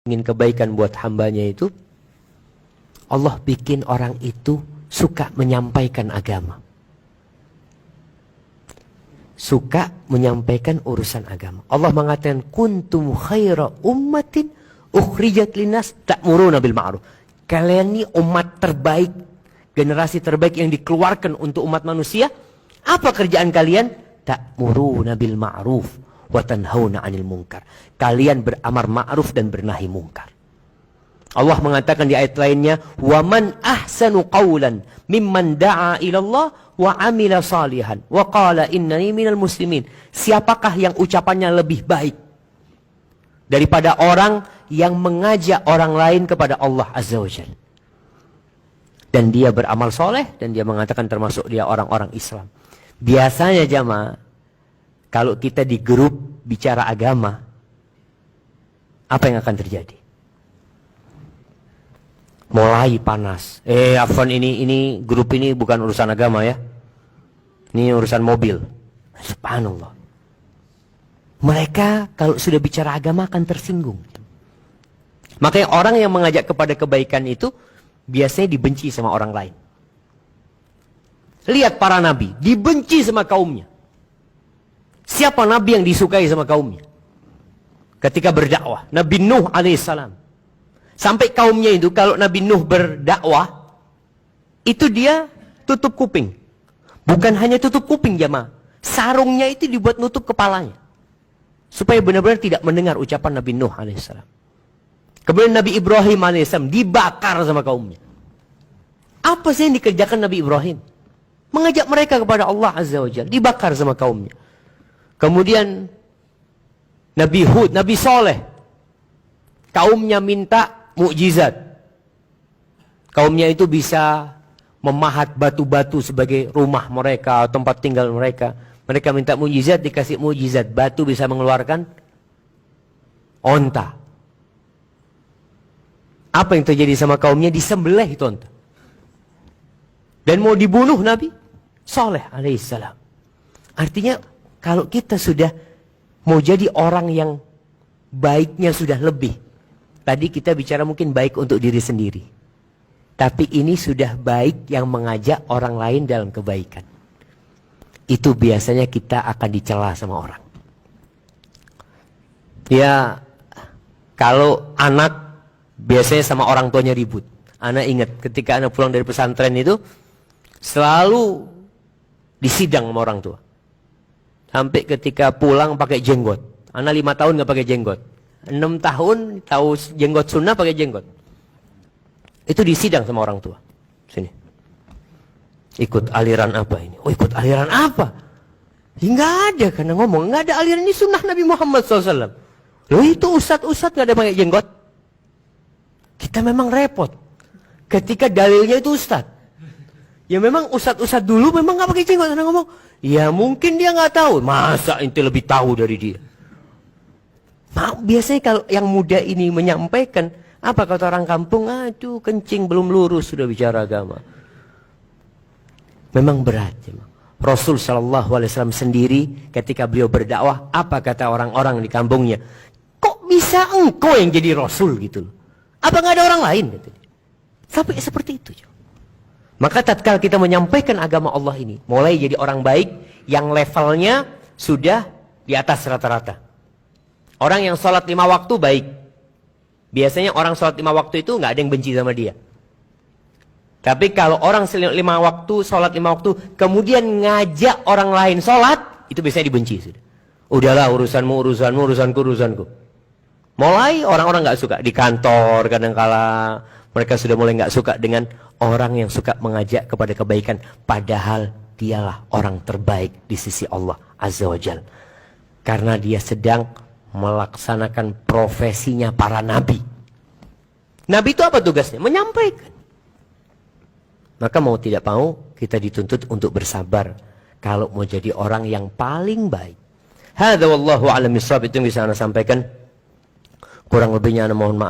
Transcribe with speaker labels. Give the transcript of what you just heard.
Speaker 1: ingin kebaikan buat hambanya itu, Allah bikin orang itu suka menyampaikan agama. Suka menyampaikan urusan agama. Allah mengatakan, kuntum khaira ummatin ukhrijat linnas ta'muruna bil ma'ruf. Kalian ini umat terbaik, generasi terbaik yang dikeluarkan untuk umat manusia. Apa kerjaan kalian? Ta'muruna bil ma'ruf wa tanhauna 'anil munkar. Kalian beramar ma'ruf dan bernahi munkar. Allah mengatakan di ayat lainnya, wa man ahsanu qawlan mimman da'a ila Allah wa 'amila salihan wa qala innani minal muslimin. Siapakah yang ucapannya lebih baik daripada orang yang mengajak orang lain kepada Allah Azza wa Jalla, dan dia beramal soleh, dan dia mengatakan termasuk dia orang-orang Islam. Biasanya jamaah, kalau kita di grup bicara agama, apa yang akan terjadi? Mulai panas. Afwan, ini grup ini bukan urusan agama ya. Ini urusan mobil. Subhanallah. Mereka kalau sudah bicara agama akan tersinggung. Makanya orang yang mengajak kepada kebaikan itu biasanya dibenci sama orang lain. Lihat para nabi, dibenci sama kaumnya. Siapa nabi yang disukai sama kaumnya? Ketika berdakwah, Nabi Nuh alaihissalam. Sampai kaumnya itu kalau Nabi Nuh berdakwah, itu dia tutup kuping. Bukan hanya tutup kuping jamaah, sarungnya itu dibuat nutup kepalanya, supaya benar-benar tidak mendengar ucapan Nabi Nuh alaihissalam. Kemudian Nabi Ibrahim alaihissalam dibakar sama kaumnya. Apa sih yang dikerjakan Nabi Ibrahim? Mengajak mereka kepada Allah Azza wa Jalla, dibakar sama kaumnya. Kemudian Nabi Hud, Nabi Soleh, kaumnya minta mukjizat. Kaumnya itu bisa memahat batu-batu sebagai rumah mereka, tempat tinggal mereka. Mereka minta mukjizat, dikasih mukjizat, batu bisa mengeluarkan onta. Apa yang terjadi sama kaumnya? Disembelih itu onta. Dan mau dibunuh Nabi Saleh alaihissalam. Artinya kalau kita sudah mau jadi orang yang baiknya sudah lebih. Tadi kita bicara mungkin baik untuk diri sendiri. Tapi ini sudah baik yang mengajak orang lain dalam kebaikan. Itu biasanya kita akan dicela sama orang. Ya, kalau anak biasanya sama orang tuanya ribut. Anak ingat ketika anak pulang dari pesantren itu selalu disidang sama orang tua. Sampai ketika pulang pakai jenggot. Anak 5 tahun gak pakai jenggot. 6 tahun tahu jenggot sunnah pakai jenggot. Itu disidang sama orang tua. Sini. Ikut aliran apa ini? Oh, ikut aliran apa? Nggak ada karena ngomong. Nggak ada aliran, ini sunnah Nabi Muhammad SAW. Loh, itu ustadz-ustadz nggak ada pakai jenggot. Kita memang repot. Ketika dalilnya itu ustadz. Ya memang ustadz-ustadz dulu memang nggak pakai jenggot. Karena ngomong, ya mungkin dia nggak tahu. Masa ente lebih tahu dari dia? Nah, biasanya kalau yang muda ini menyampaikan, apa kata orang kampung? Aduh, kencing belum lurus sudah bicara agama. Memang berat. Rasul SAW sendiri ketika beliau berdakwah, apa kata orang-orang di kampungnya? Kok bisa engkau yang jadi Rasul gitu loh? Apa nggak ada orang lain? Gitu. Sampai seperti itu. Maka tatkala kita menyampaikan agama Allah ini, mulai jadi orang baik yang levelnya sudah di atas rata-rata. Orang yang sholat 5 waktu baik. Biasanya orang sholat 5 waktu itu nggak ada yang benci sama dia. Tapi kalau orang 5 waktu, sholat 5 waktu, kemudian ngajak orang lain sholat, itu biasanya dibenci. Sudah. Udahlah urusanmu, urusanku. Mulai orang-orang nggak suka. Di kantor kadang-kala mereka sudah mulai nggak suka dengan orang yang suka mengajak kepada kebaikan. Padahal dialah orang terbaik di sisi Allah Azza wa Jalla. Karena dia sedang melaksanakan profesinya para nabi. Nabi itu apa tugasnya? Menyampaikan. Maka mau tidak mau kita dituntut untuk bersabar kalau mau jadi orang yang paling baik. Hadza wallahu a'lam bissawab, itu yang bisa Anda sampaikan. Kurang lebihnya Anda mohon maaf.